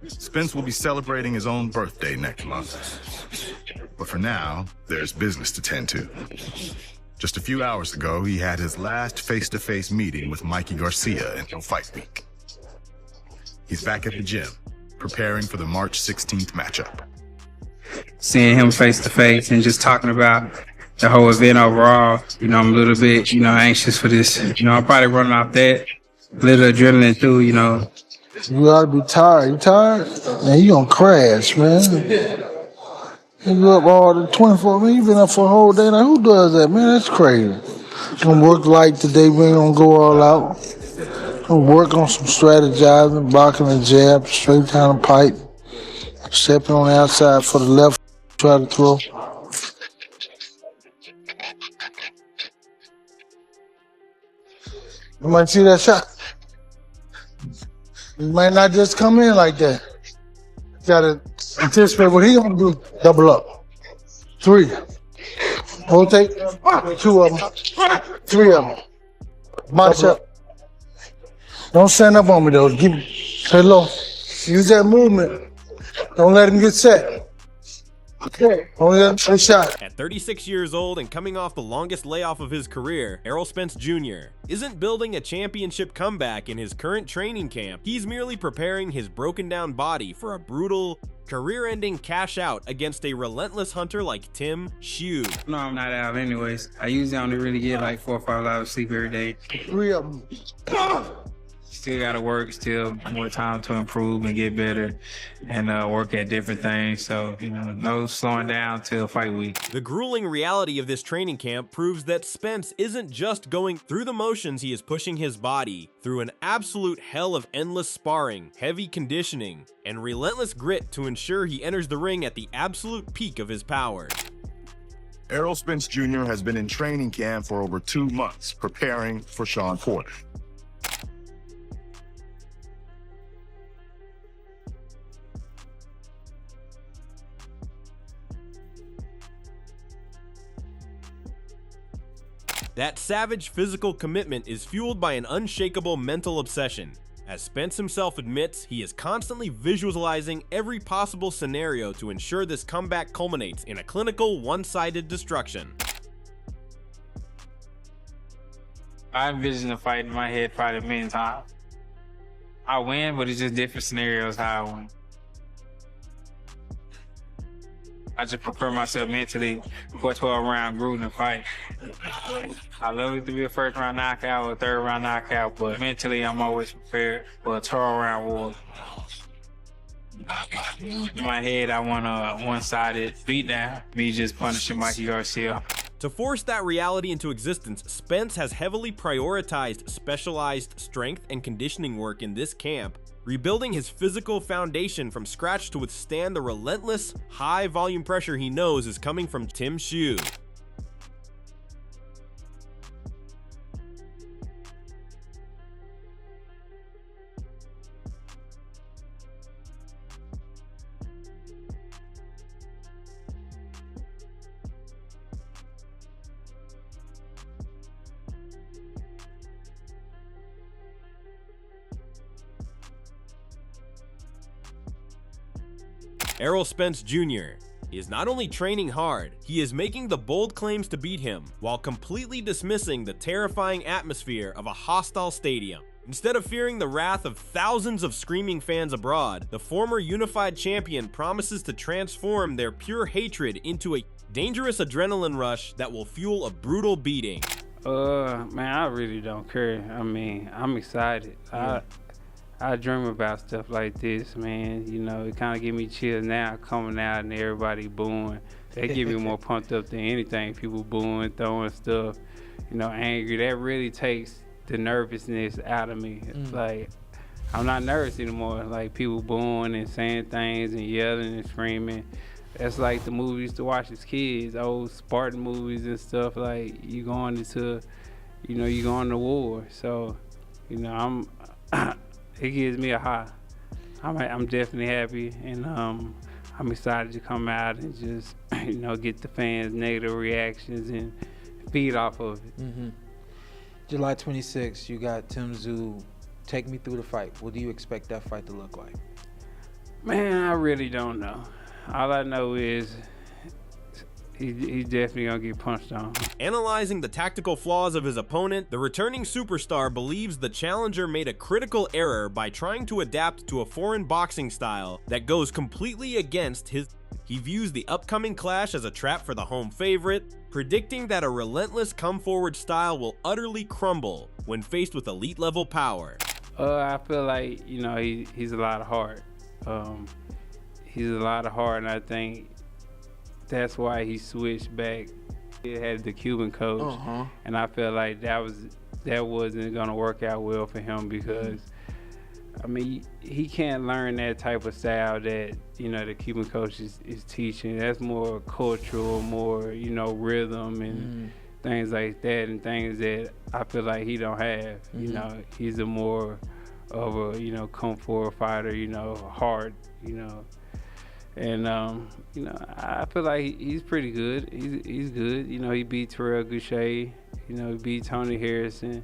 Spence will be celebrating his own birthday next month. But for now, there's business to tend to. Just a few hours ago, he had his last face-to-face meeting with Mikey Garcia until Fight Week. He's back at the gym, preparing for the March 16th matchup. Seeing him face-to-face and just talking about the whole event overall, I'm a little bit, anxious for this. I'm probably running off that little adrenaline through, You gotta be tired. You tired? Man, you gonna crash, man. You up all the 24, man, you been up for a whole day. Now, who does that, man? That's crazy. Gonna work light today, we ain't gonna go all out. Gonna work on some strategizing, blocking the jab, straight down the pipe, stepping on the outside for the left, try to throw. You might see that shot. You might not just come in like that. You gotta anticipate what he gonna do. Double up. 3. Rotate. 2 of them. 3 of them. Box up. Don't stand up on me though. Stay low. Use that movement. Don't let him get set. Okay. Only a shot. At 36 years old and coming off the longest layoff of his career, Errol Spence Jr. isn't building a championship comeback in his current training camp. He's merely preparing his broken down body for a brutal, career-ending cash out against a relentless hunter like Tim Tszyu. No, I'm not out anyways. I usually only really get like 4 or 5 hours of sleep every day. 3 of them. Still gotta work, still more time to improve and get better and work at different things. So, no slowing down till fight week. The grueling reality of this training camp proves that Spence isn't just going through the motions, he is pushing his body through an absolute hell of endless sparring, heavy conditioning, and relentless grit to ensure he enters the ring at the absolute peak of his power. Errol Spence Jr. has been in training camp for over 2 months, preparing for Shawn Porter. That savage physical commitment is fueled by an unshakable mental obsession. As Spence himself admits, he is constantly visualizing every possible scenario to ensure this comeback culminates in a clinical, one-sided destruction. I envision a fight in my head probably a million times. I win, but it's just different scenarios how I win. I just prepare myself mentally for a 12-round grueling fight. I love it to be a first-round knockout or a third-round knockout, but mentally I'm always prepared for a 12-round war. In my head, I want a one-sided beatdown, me just punishing Mikey Garcia. To force that reality into existence, Spence has heavily prioritized specialized strength and conditioning work in this camp, rebuilding his physical foundation from scratch to withstand the relentless, high-volume pressure he knows is coming from Tim Tszyu. Errol Spence Jr. is not only training hard, he is making the bold claims to beat him while completely dismissing the terrifying atmosphere of a hostile stadium. Instead of fearing the wrath of thousands of screaming fans abroad, the former unified champion promises to transform their pure hatred into a dangerous adrenaline rush that will fuel a brutal beating. Man, I really don't care. I mean, I'm excited. I dream about stuff like this, man. It kind of give me chills now coming out and everybody booing. They give me more pumped up than anything. People booing, throwing stuff, angry. That really takes the nervousness out of me. Like, I'm not nervous anymore. Like, people booing and saying things and yelling and screaming. That's like the movies we used to watch as kids, old Spartan movies and stuff. Like, you going into, you going to war. So, it gives me a high. I'm definitely happy, and I'm excited to come out and just, get the fans' negative reactions and feed off of it. July 26th, you got Tim Tszyu. Take me through the fight. What do you expect that fight to look like? Man, I really don't know. All I know is he's definitely gonna get punched on. Analyzing the tactical flaws of his opponent, the returning superstar believes the challenger made a critical error by trying to adapt to a foreign boxing style that goes completely against his. He views the upcoming clash as a trap for the home favorite, predicting that a relentless come-forward style will utterly crumble when faced with elite-level power. I feel like, you know, he's a lot of heart. He's a lot of heart, and I think that's why he switched back. He had the Cuban coach, and I feel like that wasn't gonna work out well for him because, I mean, he can't learn that type of style that, you know, the Cuban coach is teaching. That's more cultural, more, you know, rhythm and things like that, and things that I feel like he don't have. You know, he's a more of a, you know, come forward fighter, you know, hard, you know. And, you know, I feel like he's pretty good. He's good. You know, he beat Terrell Goucher. You know, he beat Tony Harrison.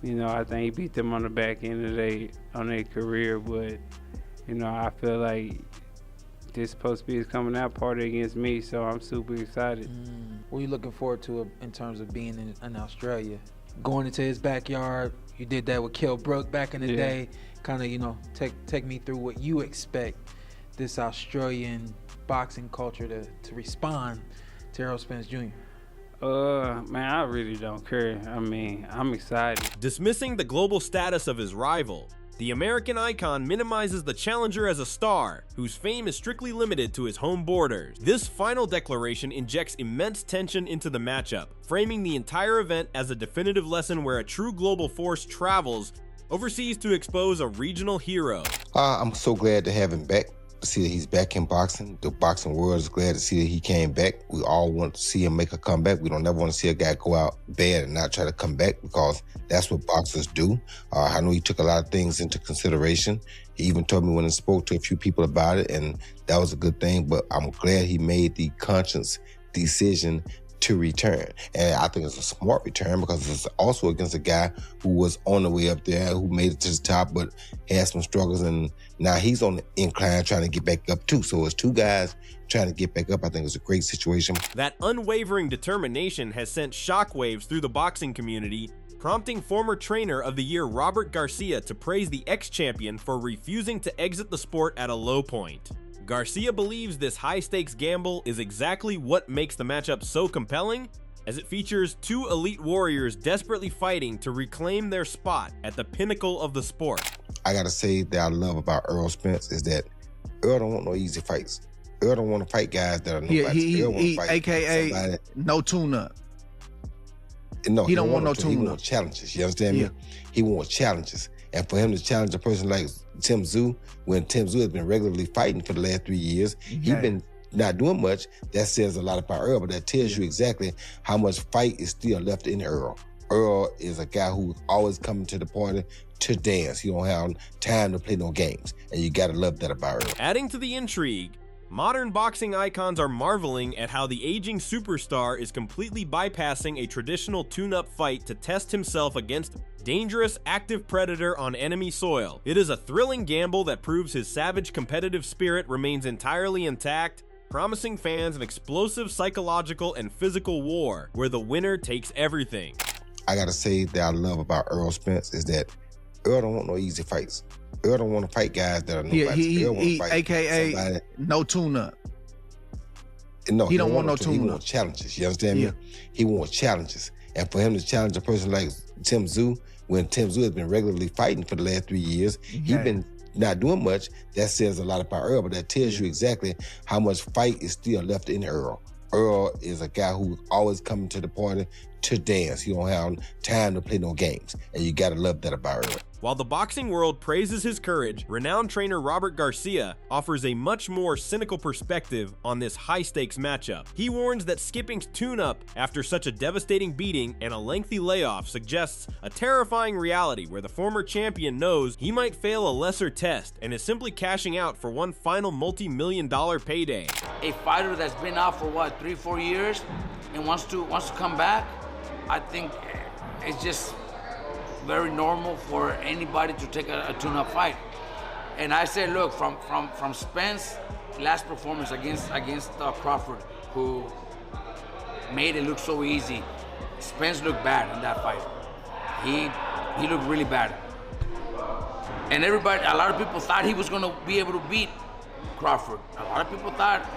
You know, I think he beat them on the back end of their career. But, you know, I feel like this supposed to be his coming out party against me, so I'm super excited. What are you looking forward to in terms of being in Australia? Going into his backyard, you did that with Kell Brook back in the day. Kind of, you know, take me through what you expect this Australian boxing culture to respond to Errol Spence Jr. Man, I really don't care. I mean, I'm excited. Dismissing the global status of his rival, the American icon minimizes the challenger as a star, whose fame is strictly limited to his home borders. This final declaration injects immense tension into the matchup, framing the entire event as a definitive lesson where a true global force travels overseas to expose a regional hero. I'm so glad to have him back. To see that he's back in boxing. The boxing world is glad to see that he came back. We all want to see him make a comeback. We don't never want to see a guy go out bad and not try to come back, because that's what boxers do. I know he took a lot of things into consideration. He even told me when I spoke to a few people about it, and that was a good thing. But I'm glad he made the conscious decision to return. And I think it's a smart return because it's also against a guy who was on the way up there, who made it to the top, but had some struggles, and now he's on the incline trying to get back up too. So it's two guys trying to get back up. I think it's a great situation. That unwavering determination has sent shockwaves through the boxing community, prompting former trainer of the year Robert Garcia to praise the ex-champion for refusing to exit the sport at a low point. Garcia believes this high-stakes gamble is exactly what makes the matchup so compelling, as it features two elite warriors desperately fighting to reclaim their spot at the pinnacle of the sport. I gotta say that I love about Errol Spence is that Errol don't want no easy fights. Errol don't want to fight guys that are nobody. He AKA no tune-up. No, he don't want no tune-up. He wants challenges. You understand me? He wants challenges. And for him to challenge a person like Tim Tszyu, when Tim Tszyu has been regularly fighting for the last 3 years, he's been not doing much. That says a lot about Errol, but that tells you exactly how much fight is still left in Errol. Errol is a guy who's always coming to the party to dance. He don't have time to play no games, and you gotta love that about Errol. Adding to the intrigue, modern boxing icons are marveling at how the aging superstar is completely bypassing a traditional tune-up fight to test himself against dangerous active predator on enemy soil. It is a thrilling gamble that proves his savage competitive spirit remains entirely intact, promising fans an explosive psychological and physical war where the winner takes everything. I gotta say that I love about Errol Spence is that Errol don't want no easy fights. Errol don't want to fight guys that are nobody. He AKA no tune-up. No, he don't want no tune-up. He wants challenges. You understand me? He wants challenges. And for him to challenge a person like Tim Tszyu, when Tim Tszyu has been regularly fighting for the last 3 years, he's been not doing much. That says a lot about Errol, but that tells you exactly how much fight is still left in Errol. Errol is a guy who's always coming to the party to dance. He don't have time to play no games, and you gotta love that about Errol. While the boxing world praises his courage, renowned trainer Robert Garcia offers a much more cynical perspective on this high-stakes matchup. He warns that skipping tune-up after such a devastating beating and a lengthy layoff suggests a terrifying reality where the former champion knows he might fail a lesser test and is simply cashing out for one final multi-million-dollar payday. A fighter that's been out for what, 3-4 years and wants to come back, I think it's just very normal for anybody to take a tune-up fight. And I said, look, from Spence last performance against Crawford, who made it look so easy. Spence looked bad in that fight. He looked really bad. And a lot of people thought he was gonna be able to beat Crawford. A lot of people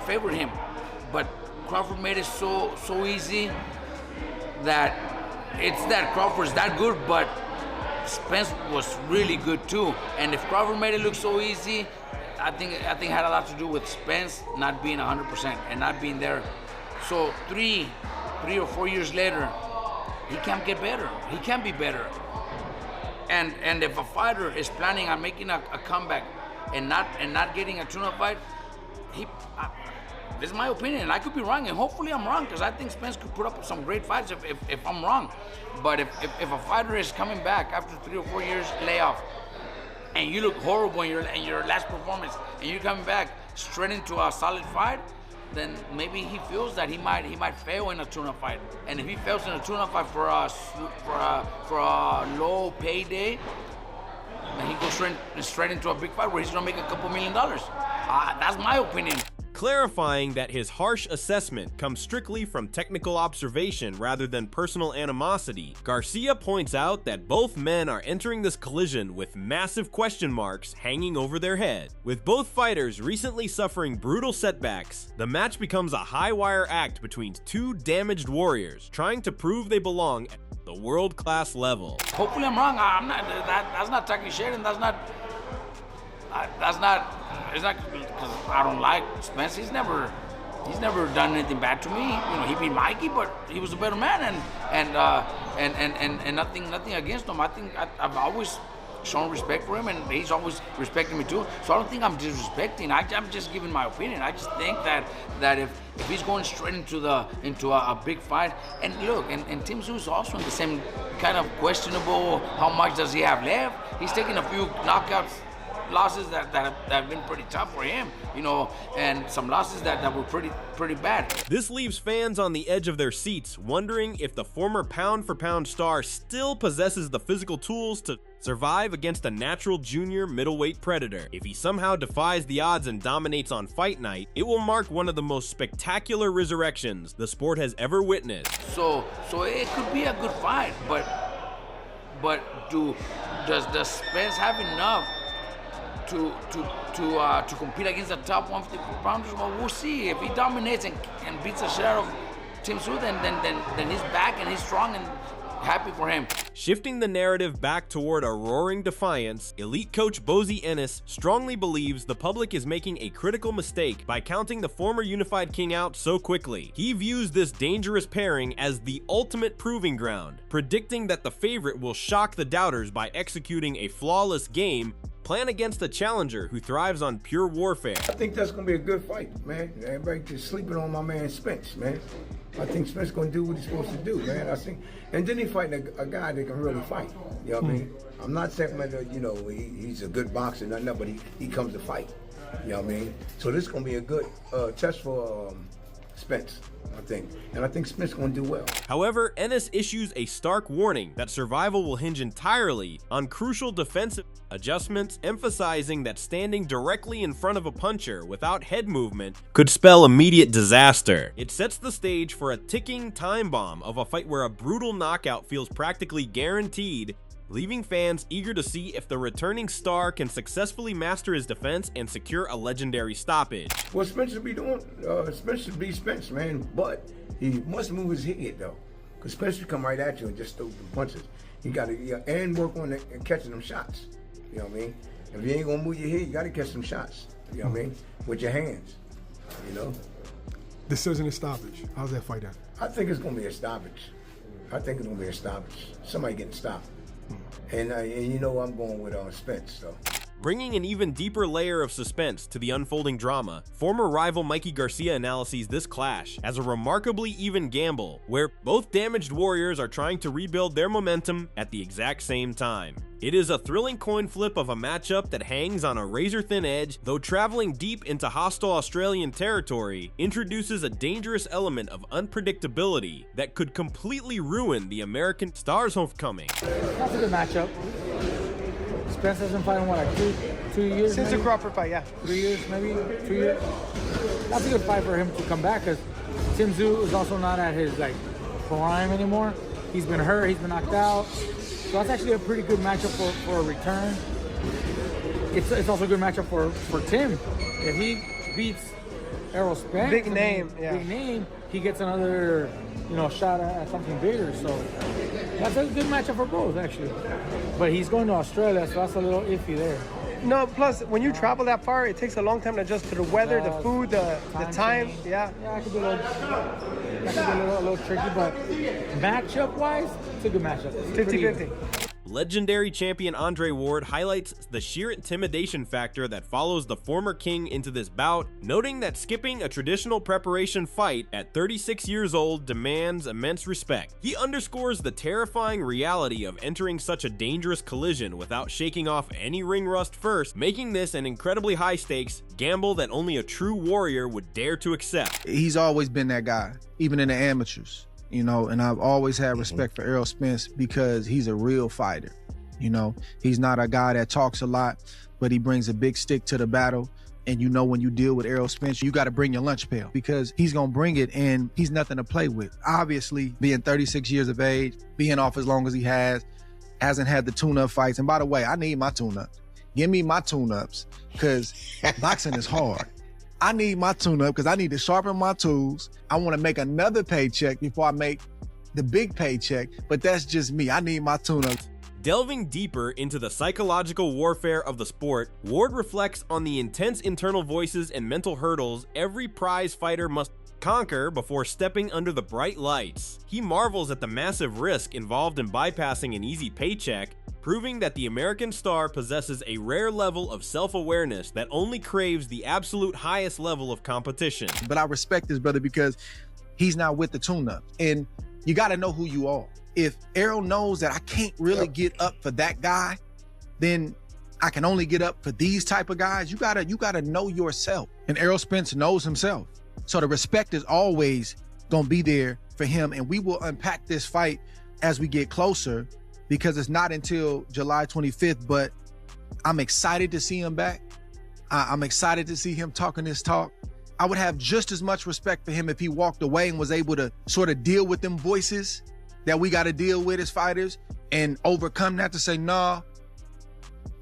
favored him, but Crawford made it so easy that Crawford's that good, but Spence was really good too. And if Crawford made it look so easy, I think it had a lot to do with Spence not being 100% and not being there. So 3 or 4 years later, he can't get better. He can't be better. And if a fighter is planning on making a comeback and not getting a tune-up fight, this is my opinion. I could be wrong, and hopefully I'm wrong, because I think Spence could put up some great fights if I'm wrong. But if a fighter is coming back after 3 or 4 years layoff, and you look horrible in your last performance, and you're coming back straight into a solid fight, then maybe he feels that he might fail in a tune-up fight. And if he fails in a tune-up fight for a low payday, then he goes straight into a big fight where he's gonna make a couple $1 million. That's my opinion. Clarifying that his harsh assessment comes strictly from technical observation rather than personal animosity, Garcia points out that both men are entering this collision with massive question marks hanging over their head. With both fighters recently suffering brutal setbacks, the match becomes a high-wire act between two damaged warriors trying to prove they belong at the world-class level. Hopefully I'm wrong. That's not talking shit, and it's not because I don't like Spence. He's never done anything bad to me. You know, he beat Mikey, but he was a better man, and nothing against him. I think I've always shown respect for him, and he's always respected me too. So I don't think I'm disrespecting. I'm just giving my opinion. I just think that if he's going straight into a big fight, and look, and Tim Tszyu is also in the same kind of questionable. How much does he have left? He's taking a few knockouts. Losses that have been pretty tough for him, you know, and some losses that were pretty bad. This leaves fans on the edge of their seats, wondering if the former pound-for-pound star still possesses the physical tools to survive against a natural junior middleweight predator. If he somehow defies the odds and dominates on fight night, it will mark one of the most spectacular resurrections the sport has ever witnessed. So it could be a good fight, but does Spence have enough to compete against the top 150 pounders? Well, we'll see. If he dominates and beats the shit out of Tim Tszyu, then he's back and he's strong, and happy for him. Shifting the narrative back toward a roaring defiance, elite coach Bozy Ennis strongly believes the public is making a critical mistake by counting the former unified king out so quickly. He views this dangerous pairing as the ultimate proving ground, predicting that the favorite will shock the doubters by executing a flawless game plan against a challenger who thrives on pure warfare. I think that's going to be a good fight, man. Everybody just sleeping on my man Spence, man. I think Spence going to do what he's supposed to do, man. I think, and then he fighting a guy that can really fight. You know what I mean? I'm not saying that, you know, he's a good boxer, nothing, but he comes to fight. You know what I mean? So this is going to be a good test for Spence, I think. And I think Spence going to do well. However, Ennis issues a stark warning that survival will hinge entirely on crucial defensive adjustments, emphasizing that standing directly in front of a puncher without head movement could spell immediate disaster. It sets the stage for a ticking time bomb of a fight where a brutal knockout feels practically guaranteed, leaving fans eager to see if the returning star can successfully master his defense and secure a legendary stoppage. What Spence should be doing, Spence should be Spence, man, but he must move his head, though, because Spence should come right at you and just throw the punches. You got to and work on catching them shots. You know what I mean? If you ain't gonna move your head, you got to catch some shots. You know what I mean? With your hands. You know. Decision and stoppage. How's that fight at? I think it's gonna be a stoppage. Somebody getting stopped. And you know I'm going with Spence, so. Bringing an even deeper layer of suspense to the unfolding drama, former rival Mikey Garcia analyses this clash as a remarkably even gamble, where both damaged warriors are trying to rebuild their momentum at the exact same time. It is a thrilling coin flip of a matchup that hangs on a razor-thin edge, though traveling deep into hostile Australian territory introduces a dangerous element of unpredictability that could completely ruin the American star's homecoming. That's a good matchup. Spence hasn't fought in what, like 2 years? Since the Crawford fight, yeah. 3 years, maybe 2 years. That's a good fight for him to come back because Tim Tszyu is also not at his like prime anymore. He's been hurt, he's been knocked out. So that's actually a pretty good matchup for a return. It's also a good matchup for Tim. If he beats Errol Spence, big name, he gets another, shot at something bigger. So that's a good matchup for both, actually. But he's going to Australia, so that's a little iffy there. No, plus when you travel that far, it takes a long time to adjust to the weather, the food, the time. Yeah. Yeah, it could be a little tricky, but matchup-wise, it's a good matchup. 50-50. Legendary champion Andre Ward highlights the sheer intimidation factor that follows the former king into this bout, noting that skipping a traditional preparation fight at 36 years old demands immense respect. He underscores the terrifying reality of entering such a dangerous collision without shaking off any ring rust first, making this an incredibly high-stakes gamble that only a true warrior would dare to accept. He's always been that guy, even in the amateurs. And I've always had respect for Errol Spence because he's a real fighter. He's not a guy that talks a lot, but he brings a big stick to the battle. And when you deal with Errol Spence, you got to bring your lunch pail because he's going to bring it and he's nothing to play with. Obviously, being 36 years of age, being off as long as he hasn't had the tune-up fights. And by the way, I need my tune-ups. Give me my tune-ups because boxing is hard. I need my tune-up because I need to sharpen my tools. I want to make another paycheck before I make the big paycheck, but that's just me. I need my tune-ups. Delving deeper into the psychological warfare of the sport, Ward reflects on the intense internal voices and mental hurdles every prize fighter must conquer before stepping under the bright lights. He marvels at the massive risk involved in bypassing an easy paycheck, proving that the American star possesses a rare level of self-awareness that only craves the absolute highest level of competition. But I respect this brother because he's not with the tune-up. And you got to know who you are. If Errol knows that I can't really get up for that guy, then I can only get up for these type of guys. You gotta know yourself. And Errol Spence knows himself. So the respect is always gonna be there for him. And we will unpack this fight as we get closer, because it's not until July 25th, but I'm excited to see him back. I'm excited to see him talking this talk. I would have just as much respect for him if he walked away and was able to sort of deal with them voices that we got to deal with as fighters and overcome that to say, nah,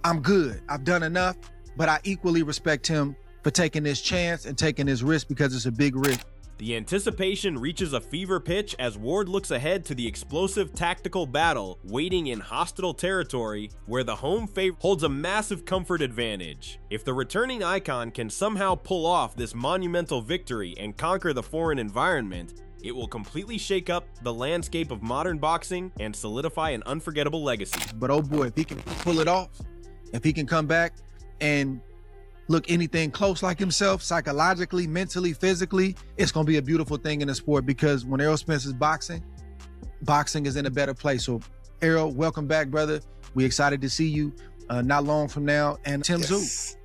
I'm good. I've done enough. But I equally respect him for taking this chance and taking this risk because it's a big risk. The anticipation reaches a fever pitch as Ward looks ahead to the explosive tactical battle waiting in hostile territory where the home favorite holds a massive comfort advantage. If the returning icon can somehow pull off this monumental victory and conquer the foreign environment, it will completely shake up the landscape of modern boxing and solidify an unforgettable legacy. But oh boy, if he can pull it off, if he can come back and look anything close like himself, psychologically, mentally, physically, it's going to be a beautiful thing in the sport, because when Errol Spence is boxing is in a better place. So Errol, welcome back, brother. We're excited to see you not long from now. And Tim Tszyu,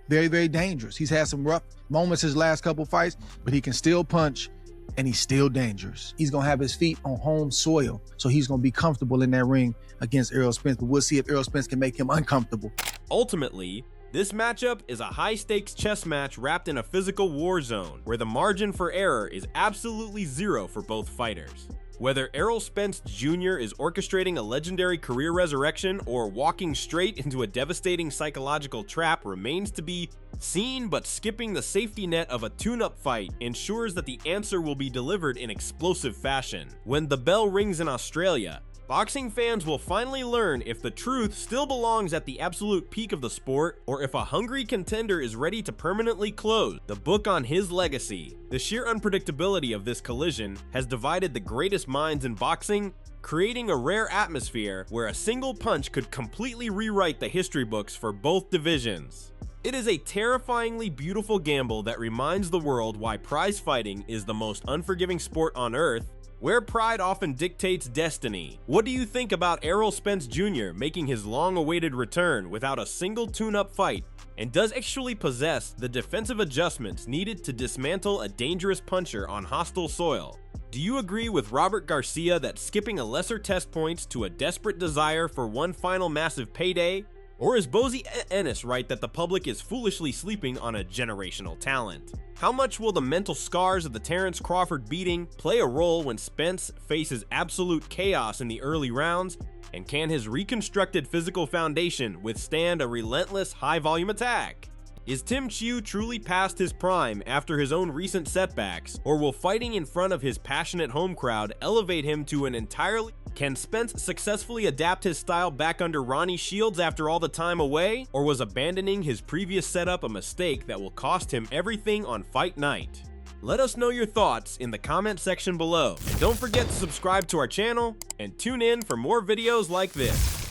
very, very dangerous. He's had some rough moments his last couple fights, but he can still punch and he's still dangerous. He's going to have his feet on home soil, so he's going to be comfortable in that ring against Errol Spence, but we'll see if Errol Spence can make him uncomfortable. Ultimately, this matchup is a high-stakes chess match wrapped in a physical war zone where the margin for error is absolutely zero for both fighters. Whether Errol Spence Jr. is orchestrating a legendary career resurrection or walking straight into a devastating psychological trap remains to be seen, but skipping the safety net of a tune-up fight ensures that the answer will be delivered in explosive fashion. When the bell rings in Australia, boxing fans will finally learn if the truth still belongs at the absolute peak of the sport, or if a hungry contender is ready to permanently close the book on his legacy. The sheer unpredictability of this collision has divided the greatest minds in boxing, creating a rare atmosphere where a single punch could completely rewrite the history books for both divisions. It is a terrifyingly beautiful gamble that reminds the world why prize fighting is the most unforgiving sport on earth, where pride often dictates destiny. What do you think about Errol Spence Jr. making his long-awaited return without a single tune-up fight, and does actually possess the defensive adjustments needed to dismantle a dangerous puncher on hostile soil? Do you agree with Robert Garcia that skipping a lesser test points to a desperate desire for one final massive payday Or is Bozy Ennis right that the public is foolishly sleeping on a generational talent? How much will the mental scars of the Terrence Crawford beating play a role when Spence faces absolute chaos in the early rounds? And can his reconstructed physical foundation withstand a relentless high-volume attack? Is Tim Tszyu truly past his prime after his own recent setbacks, or will fighting in front of his passionate home crowd elevate him to an entirely... Can Spence successfully adapt his style back under Ronnie Shields after all the time away, or was abandoning his previous setup a mistake that will cost him everything on fight night? Let us know your thoughts in the comment section below. And don't forget to subscribe to our channel and tune in for more videos like this.